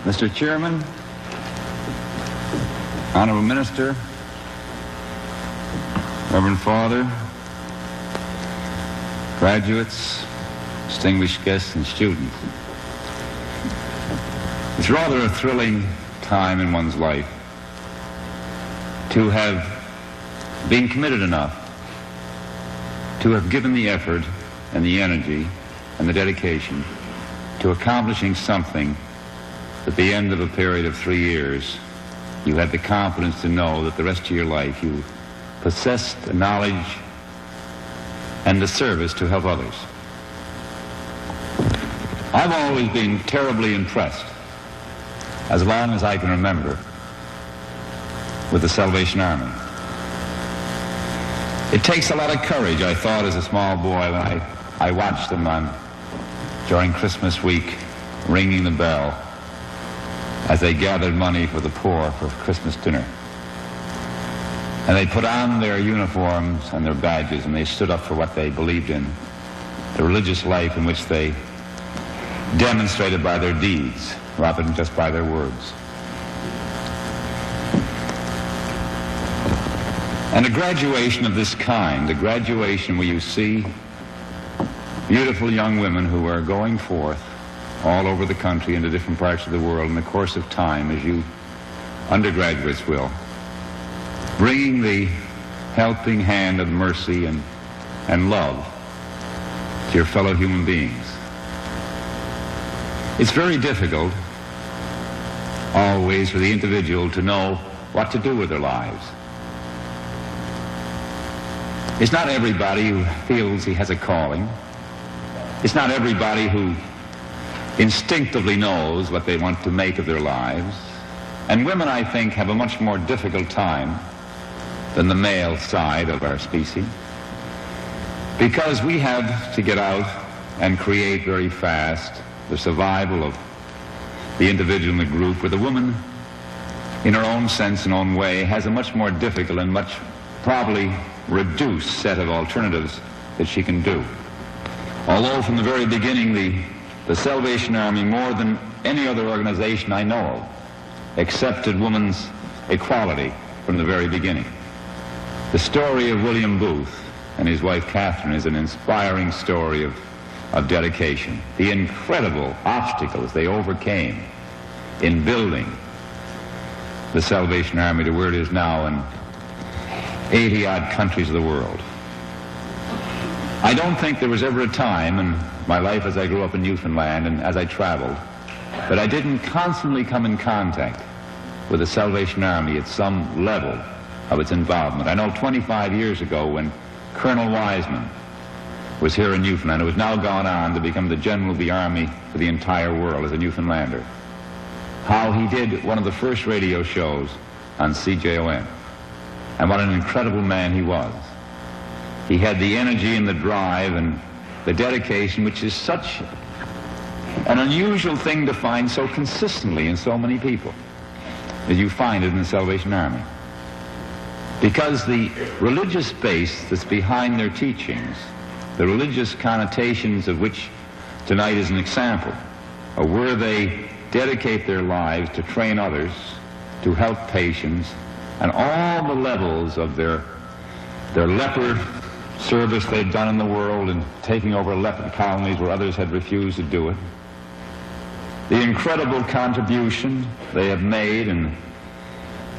Mr. Chairman, Honorable Minister, Reverend Father, graduates, distinguished guests, and students. It's rather a thrilling time in one's life to have been committed enough to have given the effort and the energy and the dedication to accomplishing something at the end of a period of 3 years. You had the confidence to know that the rest of your life you possessed the knowledge and the service to help others. I've always been terribly impressed, as long as I can remember, with the Salvation Army. It takes a lot of courage, I thought, as a small boy when I watched them during Christmas week, ringing the bell as they gathered money for the poor for Christmas dinner. And they put on their uniforms and their badges, and they stood up for what they believed in, the religious life in which they demonstrated by their deeds rather than just by their words. And a graduation of this kind, a graduation where you see beautiful young women who are going forth all over the country into different parts of the world in the course of time, as you undergraduates will, bringing the helping hand of mercy and love to your fellow human beings. It's very difficult always for the individual to know what to do with their lives. It's not everybody who feels he has a calling. It's not everybody who instinctively knows what they want to make of their lives. And women, I think, have a much more difficult time than the male side of our species, because we have to get out and create very fast the survival of the individual in the group, where the woman, in her own sense and own way, has a much more difficult and much probably reduced set of alternatives that she can do. Although from the very beginning the Salvation Army, more than any other organization I know of, accepted women's equality from the very beginning. The story of William Booth and his wife Catherine is an inspiring story of dedication. The incredible obstacles they overcame in building the Salvation Army to where it is now in 80-odd countries of the world. I don't think there was ever a time in my life as I grew up in Newfoundland and as I traveled that I didn't constantly come in contact with the Salvation Army at some level of its involvement. I know 25 years ago, when Colonel Wiseman was here in Newfoundland, who has now gone on to become the General of the Army for the entire world as a Newfoundlander, how he did one of the first radio shows on CJOM, and what an incredible man he was. He had the energy and the drive and the dedication, which is such an unusual thing to find so consistently in so many people as you find it in the Salvation Army. Because the religious base that's behind their teachings, the religious connotations of which tonight is an example, of where they dedicate their lives to train others, to help patients, and all the levels of their leper service they've done in the world in taking over leper colonies where others had refused to do it, the incredible contribution they have made and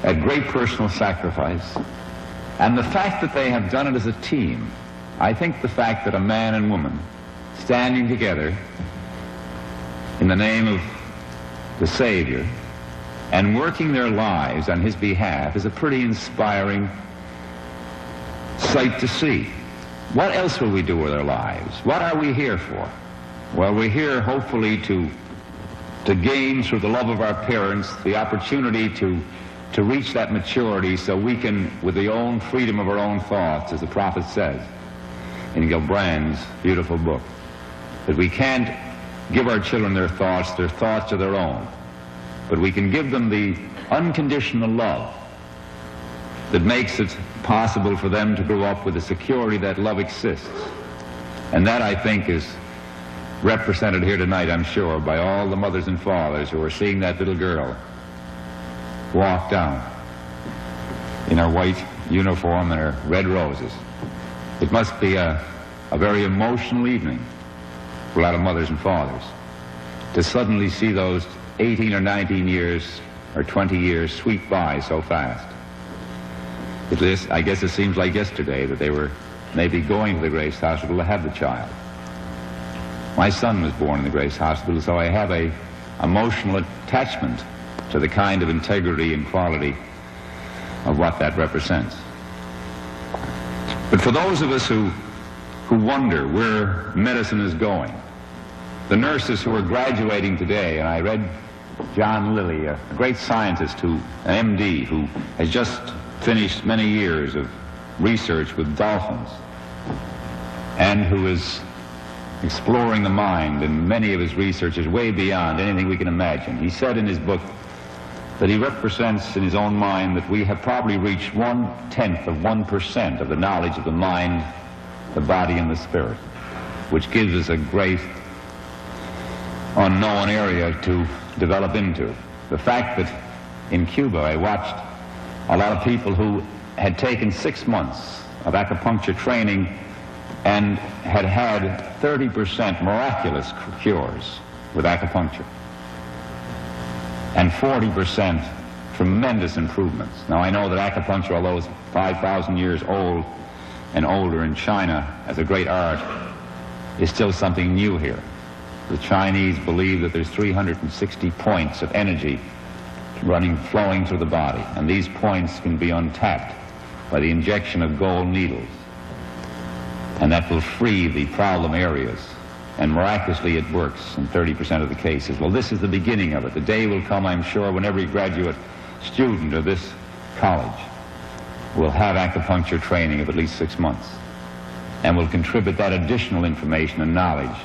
at great personal sacrifice, and the fact that they have done it as a team. I think the fact that a man and woman standing together in the name of the Savior and working their lives on his behalf is a pretty inspiring sight to see. What else will we do with our lives? What are we here for? Well, we're here hopefully to gain, through the love of our parents, the opportunity to reach that maturity so we can, with the own freedom of our own thoughts, as the prophet says in Gilbrand's beautiful book, that we can't give our children their thoughts are their own, but we can give them the unconditional love that makes it possible for them to grow up with the security that love exists. And that, I think, is represented here tonight, I'm sure, by all the mothers and fathers who are seeing that little girl walk down in her white uniform and her red roses. It must be a very emotional evening for a lot of mothers and fathers to suddenly see those 18 or 19 years or 20 years sweep by so fast. I guess it seems like yesterday that they were maybe going to the Grace Hospital to have the child. My son was born in the Grace Hospital, so I have a emotional attachment to the kind of integrity and quality of what that represents. But for those of us who wonder where medicine is going, the nurses who are graduating today, and I read John Lilly, a great scientist, an MD, who has just finished many years of research with dolphins, and who is exploring the mind, and many of his research is way beyond anything we can imagine. He said in his book that he represents in his own mind that we have probably reached 1/10 of 1% of the knowledge of the mind, the body, and the spirit, which gives us a great unknown area to develop into. The fact that in Cuba I watched a lot of people who had taken 6 months of acupuncture training and had had 30% miraculous cures with acupuncture and 40% tremendous improvements. Now I know that acupuncture, although it's 5,000 years old and older in China as a great art, is still something new here. The Chinese believe that there's 360 points of energy flowing through the body, and these points can be untapped by the injection of gold needles, and that will free the problem areas, and miraculously it works in 30% of the cases. Well, this is the beginning of it. The day will come, I'm sure, when every graduate student of this college will have acupuncture training of at least 6 months, and will contribute that additional information and knowledge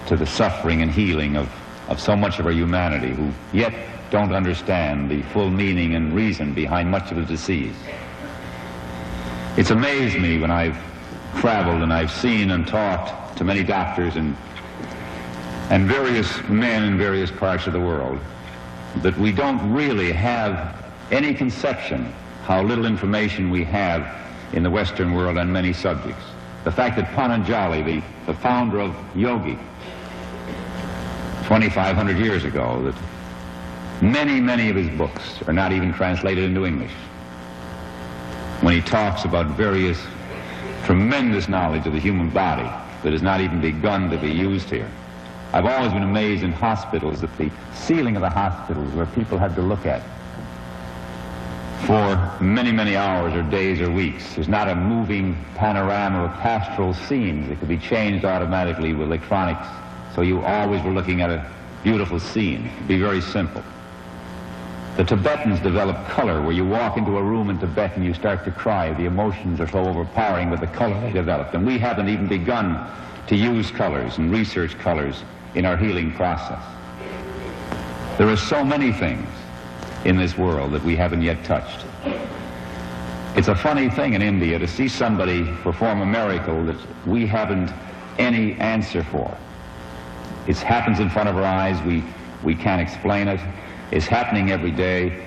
to the suffering and healing of so much of our humanity who yet don't understand the full meaning and reason behind much of the disease. It's amazed me when I've traveled and I've seen and talked to many doctors and various men in various parts of the world that we don't really have any conception how little information we have in the Western world on many subjects. The fact that Patanjali, the founder of yogi, 2,500 years ago, that many of his books are not even translated into English. When he talks about various tremendous knowledge of the human body that has not even begun to be used here. I've always been amazed in hospitals at the ceiling of the hospitals where people had to look at for many hours or days or weeks. There's not a moving panorama or pastoral scenes that could be changed automatically with electronics, so you always were looking at a beautiful scene. It'd be very simple. The Tibetans developed color, where you walk into a room in Tibet and you start to cry. The emotions are so overpowering with the color they developed. And we haven't even begun to use colors and research colors in our healing process. There are so many things in this world that we haven't yet touched. It's a funny thing in India to see somebody perform a miracle that we haven't any answer for. It happens in front of our eyes. We can't explain it. It's happening every day,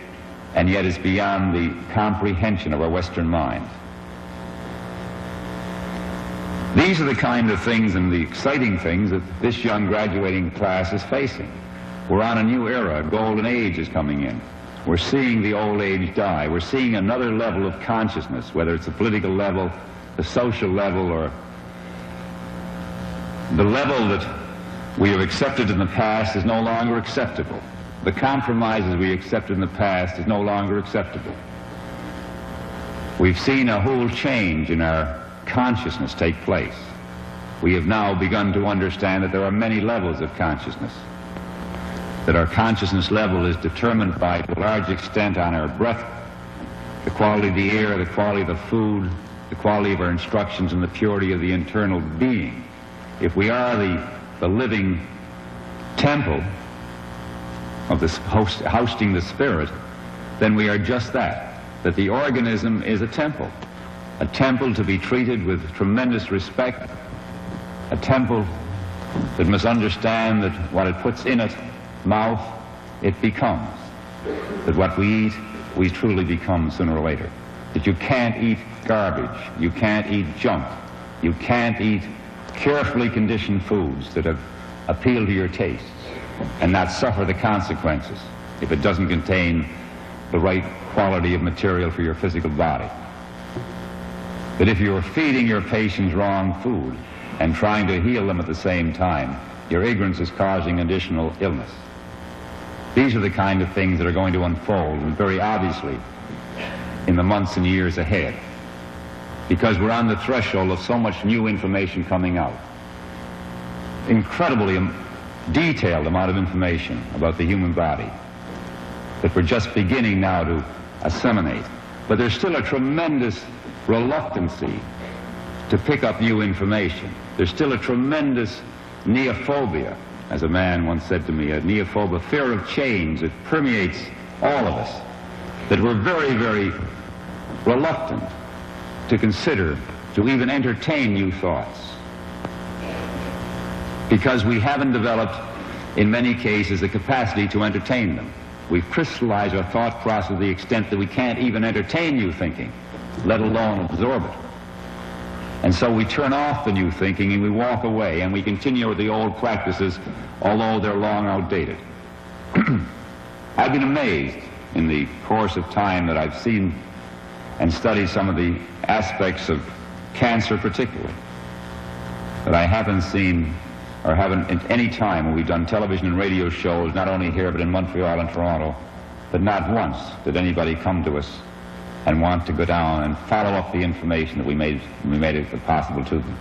and yet it's beyond the comprehension of our Western mind. These are the kind of things and the exciting things that this young graduating class is facing. We're on a new era. A golden age is coming in. We're seeing the old age die. We're seeing another level of consciousness, whether it's a political level, the social level, or the level that we have accepted in the past is no longer acceptable. The compromises we accepted in the past is no longer acceptable. We've seen a whole change in our consciousness take place. We have now begun to understand that there are many levels of consciousness, that our consciousness level is determined by, to a large extent, on our breath, the quality of the air, the quality of the food, the quality of our instructions, and the purity of the internal being. If we are the living temple of this hosting the spirit, then we are just that the organism is a temple to be treated with tremendous respect, a temple that must understand that what it puts in its mouth, it becomes. That what we eat, we truly become sooner or later. That you can't eat garbage, you can't eat junk, you can't eat carefully conditioned foods that have appealed to your tastes and not suffer the consequences if it doesn't contain the right quality of material for your physical body. That if you're feeding your patients wrong food and trying to heal them at the same time, your ignorance is causing additional illness. These are the kind of things that are going to unfold, and very obviously, in the months and years ahead, because we're on the threshold of so much new information coming out. Incredibly detailed amount of information about the human body that we're just beginning now to assimilate. But there's still a tremendous reluctancy to pick up new information. There's still a tremendous neophobia, as a man once said to me, a neophobia, fear of change that permeates all of us, that we're very, very reluctant to consider, to even entertain new thoughts, because we haven't developed, in many cases, the capacity to entertain them. We've crystallized our thought process to the extent that we can't even entertain new thinking, let alone absorb it. And so we turn off the new thinking and we walk away and we continue with the old practices, although they're long outdated. I've been amazed in the course of time that I've seen and studied some of the aspects of cancer particularly, that I haven't seen or haven't at any time when we've done television and radio shows, not only here but in Montreal and Toronto, that not once did anybody come to us and want to go down and follow up the information that we made it possible to them.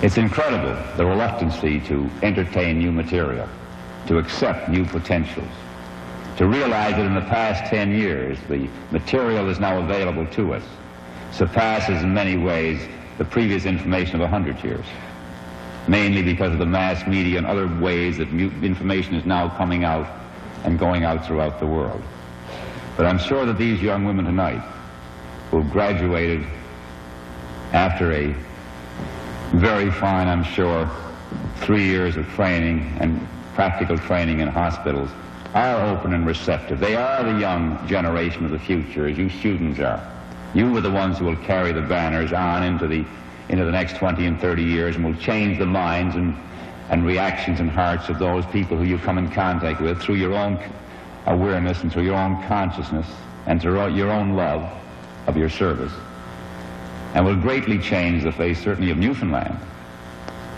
It's incredible, the reluctancy to entertain new material, to accept new potentials, to realize that in the past 10 years, the material that is now available to us surpasses in many ways the previous information of 100 years, mainly because of the mass media and other ways that information is now coming out and going out throughout the world. But I'm sure that these young women tonight, who have graduated after a very fine, I'm sure, 3 years of training and practical training in hospitals, are open and receptive. They are the young generation of the future, as you students are. You are the ones who will carry the banners on into the next 20 and 30 years and will change the minds and reactions and hearts of those people who you come in contact with through your own awareness and through your own consciousness and through your own love of your service, and will greatly change the face, certainly, of Newfoundland,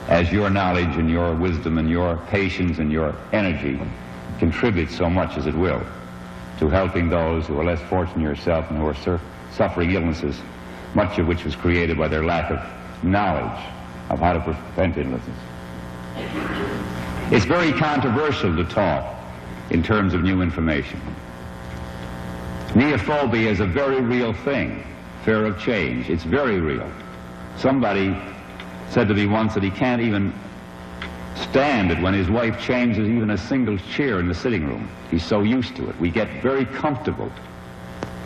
as your knowledge and your wisdom and your patience and your energy contribute so much as it will to helping those who are less fortunate than yourself and who are suffering illnesses, much of which was created by their lack of knowledge of how to prevent illnesses. It's very controversial to talk in terms of new information. Neophobia is a very real thing, fear of change. It's very real. Somebody said to me once that he can't even stand it when his wife changes even a single chair in the sitting room. He's so used to it. We get very comfortable,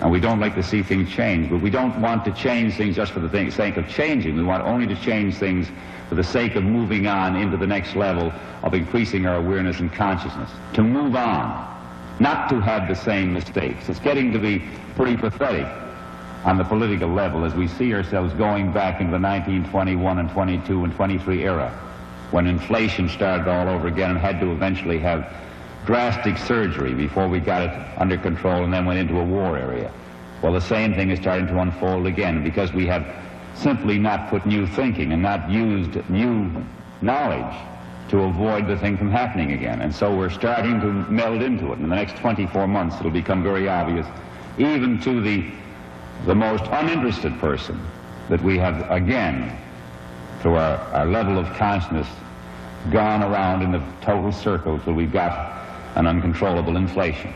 and we don't like to see things change, but we don't want to change things just for the sake of changing. We want only to change things for the sake of moving on into the next level of increasing our awareness and consciousness, to move on, not to have the same mistakes. It's getting to be pretty pathetic on the political level as we see ourselves going back into the 1921 and 22 and 23 era, when inflation started all over again and had to eventually have drastic surgery before we got it under control and then went into a war area. Well, the same thing is starting to unfold again because we have simply not put new thinking and not used new knowledge to avoid the thing from happening again. And so we're starting to meld into it. In the next 24 months, it'll become very obvious, even to the most uninterested person, that we have, again, through our level of consciousness, gone around in the total circle till we've got an uncontrollable inflation.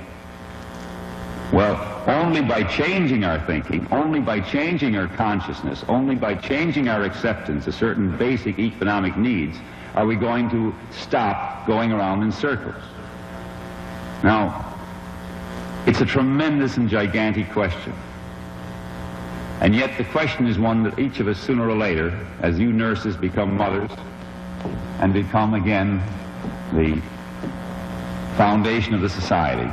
Well, only by changing our thinking, only by changing our consciousness, only by changing our acceptance of certain basic economic needs are we going to stop going around in circles. Now, it's a tremendous and gigantic question. And yet the question is one that each of us sooner or later, as you nurses become mothers, and become again the foundation of the society,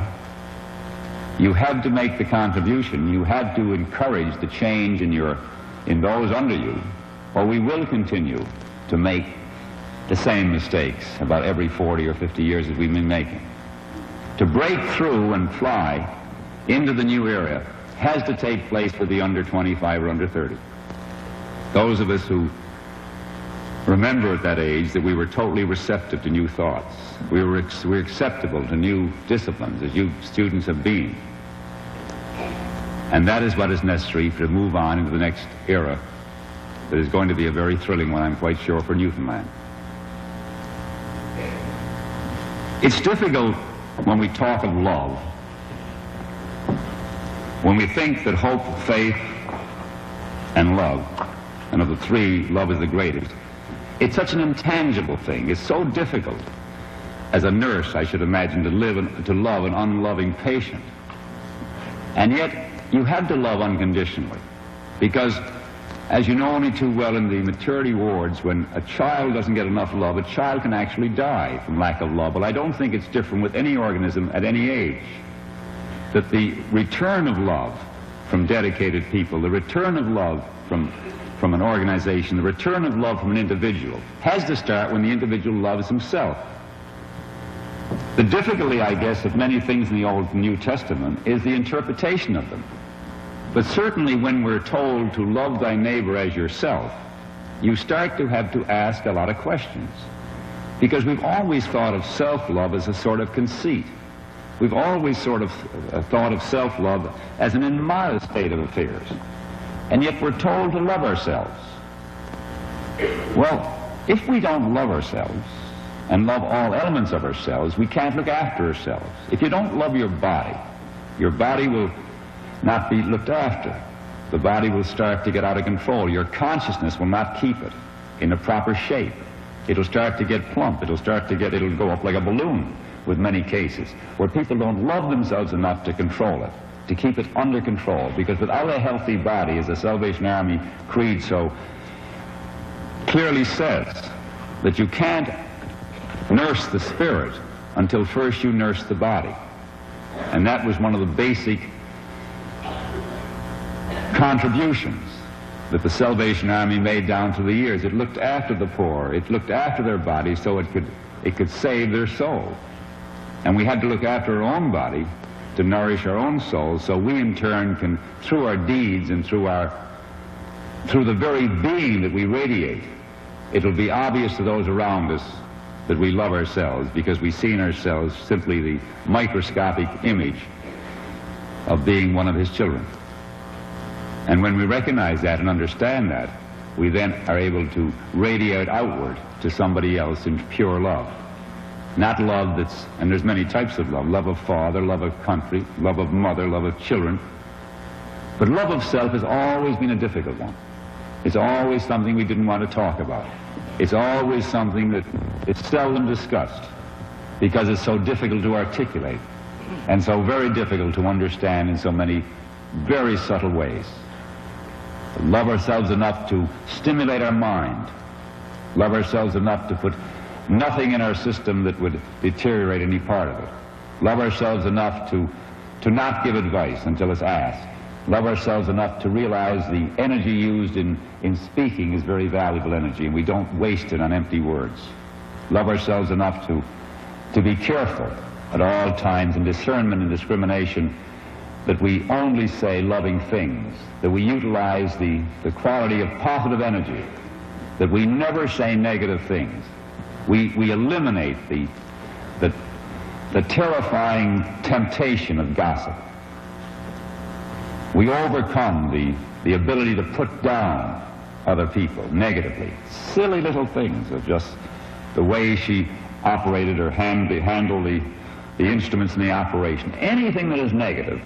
you had to make the contribution, you had to encourage the change in those under you, or we will continue to make the same mistakes about every 40 or 50 years that we've been making. To break through and fly into the new era has to take place for the under 25 or under 30. Those of us who remember at that age that we were totally receptive to new thoughts. We were acceptable to new disciplines, as you students have been. And that is what is necessary to move on into the next era that is going to be a very thrilling one, I'm quite sure, for Newfoundland. It's difficult when we talk of love, when we think that hope, faith, and love, and of the three, love is the greatest. It's such an intangible thing. It's so difficult, as a nurse, I should imagine, to love an unloving patient. And yet, you have to love unconditionally, because, as you know only too well, in the maternity wards, when a child doesn't get enough love, a child can actually die from lack of love. But I don't think it's different with any organism at any age, that the return of love from dedicated people, the return of love from an organization, the return of love from an individual, has to start when the individual loves himself. The difficulty, I guess, of many things in the Old and New Testament is the interpretation of them. But certainly when we're told to love thy neighbor as yourself, you start to have to ask a lot of questions. Because we've always thought of self-love as a sort of conceit. We've always sort of thought of self-love as an immoral state of affairs. And yet we're told to love ourselves. Well, if we don't love ourselves and love all elements of ourselves, we can't look after ourselves. If you don't love your body will not be looked after. The body will start to get out of control. Your consciousness will not keep it in a proper shape. It'll start to get plump. It'll go up like a balloon with many cases, where people don't love themselves enough to control it, to keep it under control. Because without a healthy body, as the Salvation Army creed so clearly says, that you can't nurse the spirit until first you nurse the body. And that was one of the basic contributions that the Salvation Army made down through the years. It looked after the poor. It looked after their bodies so it could save their soul. And we had to look after our own body to nourish our own souls, so we in turn can, through our deeds and through the very being that we radiate, it'll be obvious to those around us that we love ourselves, because we see in ourselves simply the microscopic image of being one of his children. And when we recognize that and understand that, we then are able to radiate outward to somebody else in pure love. Not love and there's many types of love of father, love of country, love of mother, love of children. But love of self has always been a difficult one. It's always something we didn't want to talk about. It's always something that is seldom discussed, because it's so difficult to articulate and so very difficult to understand in so many very subtle ways. Love ourselves enough to stimulate our mind. Love ourselves enough to put nothing in our system that would deteriorate any part of it. Love ourselves enough to not give advice until it's asked. Love ourselves enough to realize the energy used in speaking is very valuable energy, and we don't waste it on empty words. Love ourselves enough to be careful at all times in discernment and discrimination, that we only say loving things, that we utilize the quality of positive energy, that we never say negative things. We eliminate the terrifying temptation of gossip. We overcome the ability to put down other people negatively. Silly little things of just the way she operated or handled the instruments in the operation. Anything that is negative,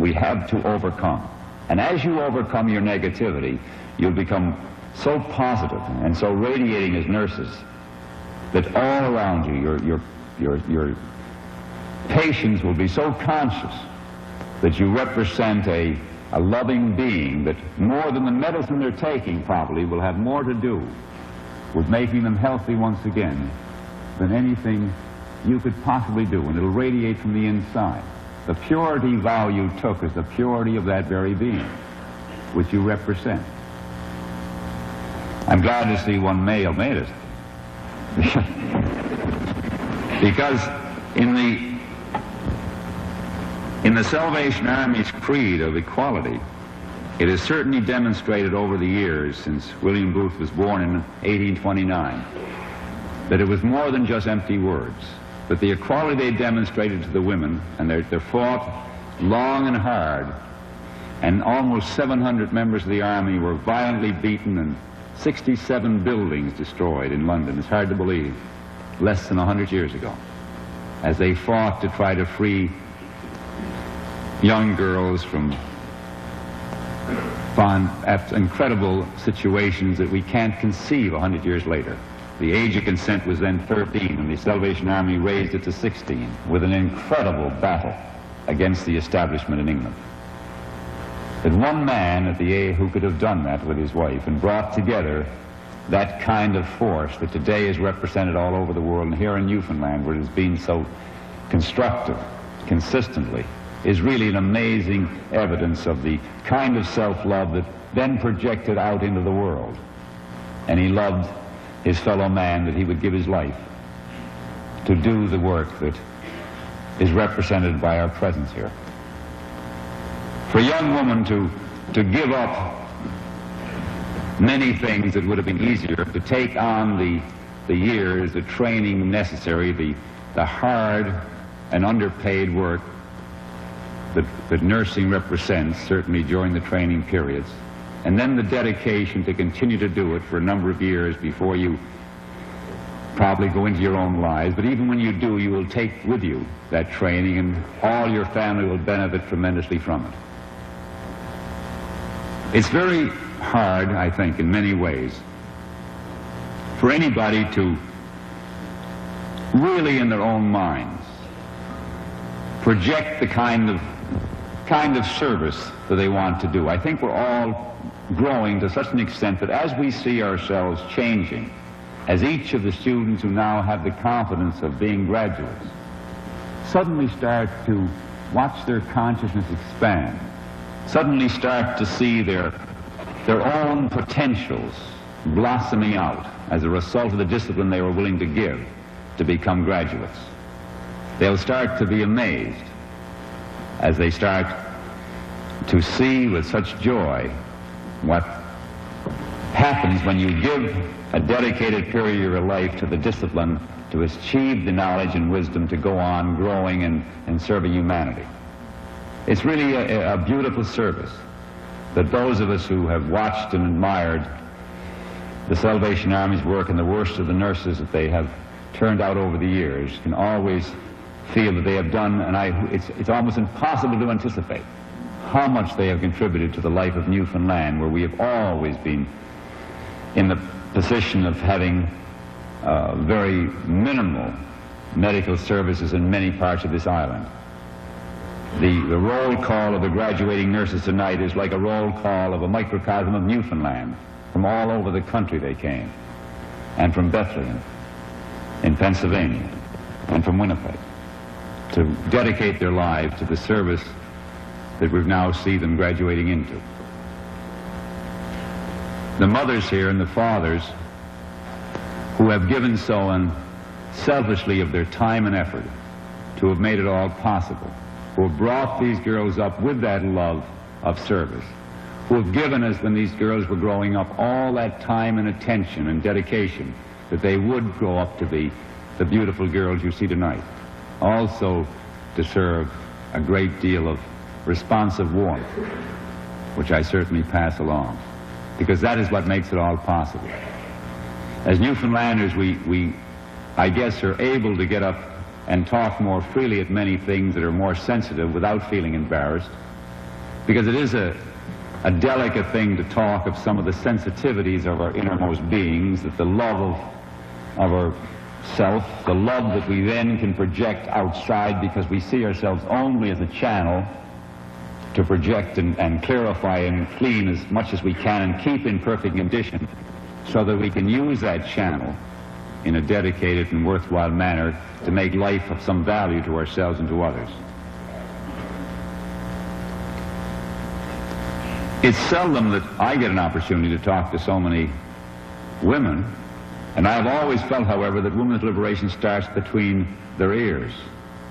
we have to overcome. And as you overcome your negativity, you'll become so positive and so radiating as nurses that all around you, your patients will be so conscious that you represent a loving being that, more than the medicine they're taking, probably will have more to do with making them healthy once again than anything you could possibly do, and it'll radiate from the inside. The purity vow you took is the purity of that very being, which you represent. I'm glad to see one male made it. Because in the Salvation Army's creed of equality, it is certainly demonstrated over the years since William Booth was born in 1829 that it was more than just empty words, but the equality they demonstrated to the women, and they fought long and hard, and almost 700 members of the Army were violently beaten and 67 buildings destroyed in London. It's hard to believe, less than 100 years ago, as they fought to try to free young girls from incredible situations that we can't conceive 100 years later. The age of consent was then 13, and the Salvation Army raised it to 16 with an incredible battle against the establishment in England. That one man at the age who could have done that with his wife and brought together that kind of force that today is represented all over the world, and here in Newfoundland, where it has been so constructive consistently, is really an amazing evidence of the kind of self-love that then projected out into the world. And he loved his fellow man that he would give his life to do the work that is represented by our presence here. For a young woman to give up many things that would have been easier, to take on the years, the training necessary, the hard and underpaid work that nursing represents, certainly during the training periods, and then the dedication to continue to do it for a number of years before you probably go into your own lives. But even when you do, you will take with you that training, and all your family will benefit tremendously from it. It's very hard, I think, in many ways, for anybody to really, in their own minds, project the kind of service that they want to do. I think we're all growing to such an extent that as we see ourselves changing, as each of the students who now have the confidence of being graduates suddenly start to watch their consciousness expand, suddenly start to see their own potentials blossoming out as a result of the discipline they were willing to give to become graduates. They'll start to be amazed as they start to see with such joy what happens when you give a dedicated period of your life to the discipline to achieve the knowledge and wisdom to go on growing and serving humanity. It's really a beautiful service that those of us who have watched and admired the Salvation Army's work and the worst of the nurses that they have turned out over the years can always feel that they have done, and it's almost impossible to anticipate how much they have contributed to the life of Newfoundland, where we have always been in the position of having very minimal medical services in many parts of this island. The roll call of the graduating nurses tonight is like a roll call of a microcosm of Newfoundland. From all over the country they came, and from Bethlehem in Pennsylvania, and from Winnipeg, to dedicate their lives to the service that we now see them graduating into. The mothers here and the fathers who have given so unselfishly of their time and effort to have made it all possible, who have brought these girls up with that love of service, who have given us, when these girls were growing up, all that time and attention and dedication that they would grow up to be the beautiful girls you see tonight, also deserve a great deal of responsive warmth, which I certainly pass along, because that is what makes it all possible. As Newfoundlanders, we I guess, are able to get up and talk more freely at many things that are more sensitive without feeling embarrassed, because it is a delicate thing to talk of some of the sensitivities of our innermost beings, that the love of our self, the love that we then can project outside because we see ourselves only as a channel to project and clarify and clean as much as we can and keep in perfect condition so that we can use that channel in a dedicated and worthwhile manner to make life of some value to ourselves and to others. It's seldom that I get an opportunity to talk to so many women, and I've always felt, however, that women's liberation starts between their ears,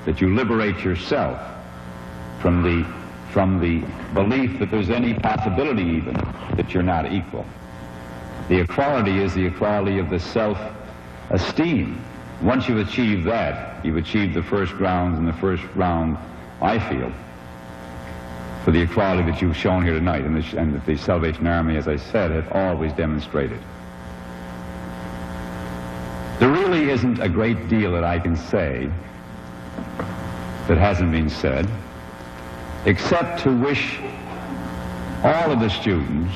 that you liberate yourself from the belief that there's any possibility even that you're not equal. The equality is the equality of the self-esteem. Once you've achieved that, you've achieved the first grounds, and the first round, I feel, for the equality that you've shown here tonight, and that the Salvation Army, as I said, have always demonstrated. There really isn't a great deal that I can say that hasn't been said, except to wish all of the students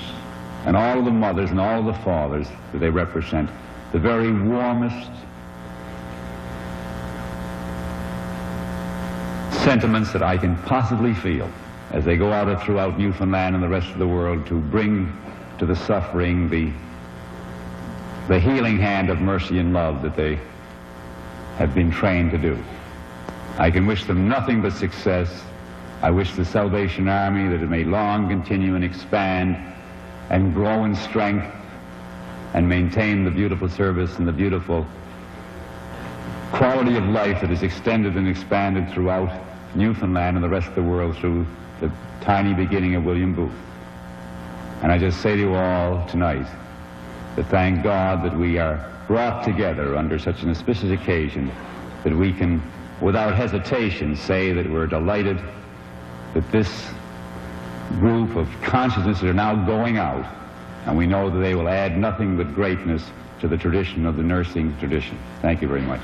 and all of the mothers and all of the fathers that they represent the very warmest sentiments that I can possibly feel as they go out throughout Newfoundland and the rest of the world to bring to the suffering the healing hand of mercy and love that they have been trained to do. I can wish them nothing but success. I wish the Salvation Army that it may long continue and expand and grow in strength and maintain the beautiful service and the beautiful quality of life that is extended and expanded throughout Newfoundland and the rest of the world through the tiny beginning of William Booth. And I just say to you all tonight that thank God that we are brought together under such an auspicious occasion that we can, without hesitation, say that we're delighted that this group of consciousnesses are now going out, and we know that they will add nothing but greatness to the tradition of the nursing tradition. Thank you very much.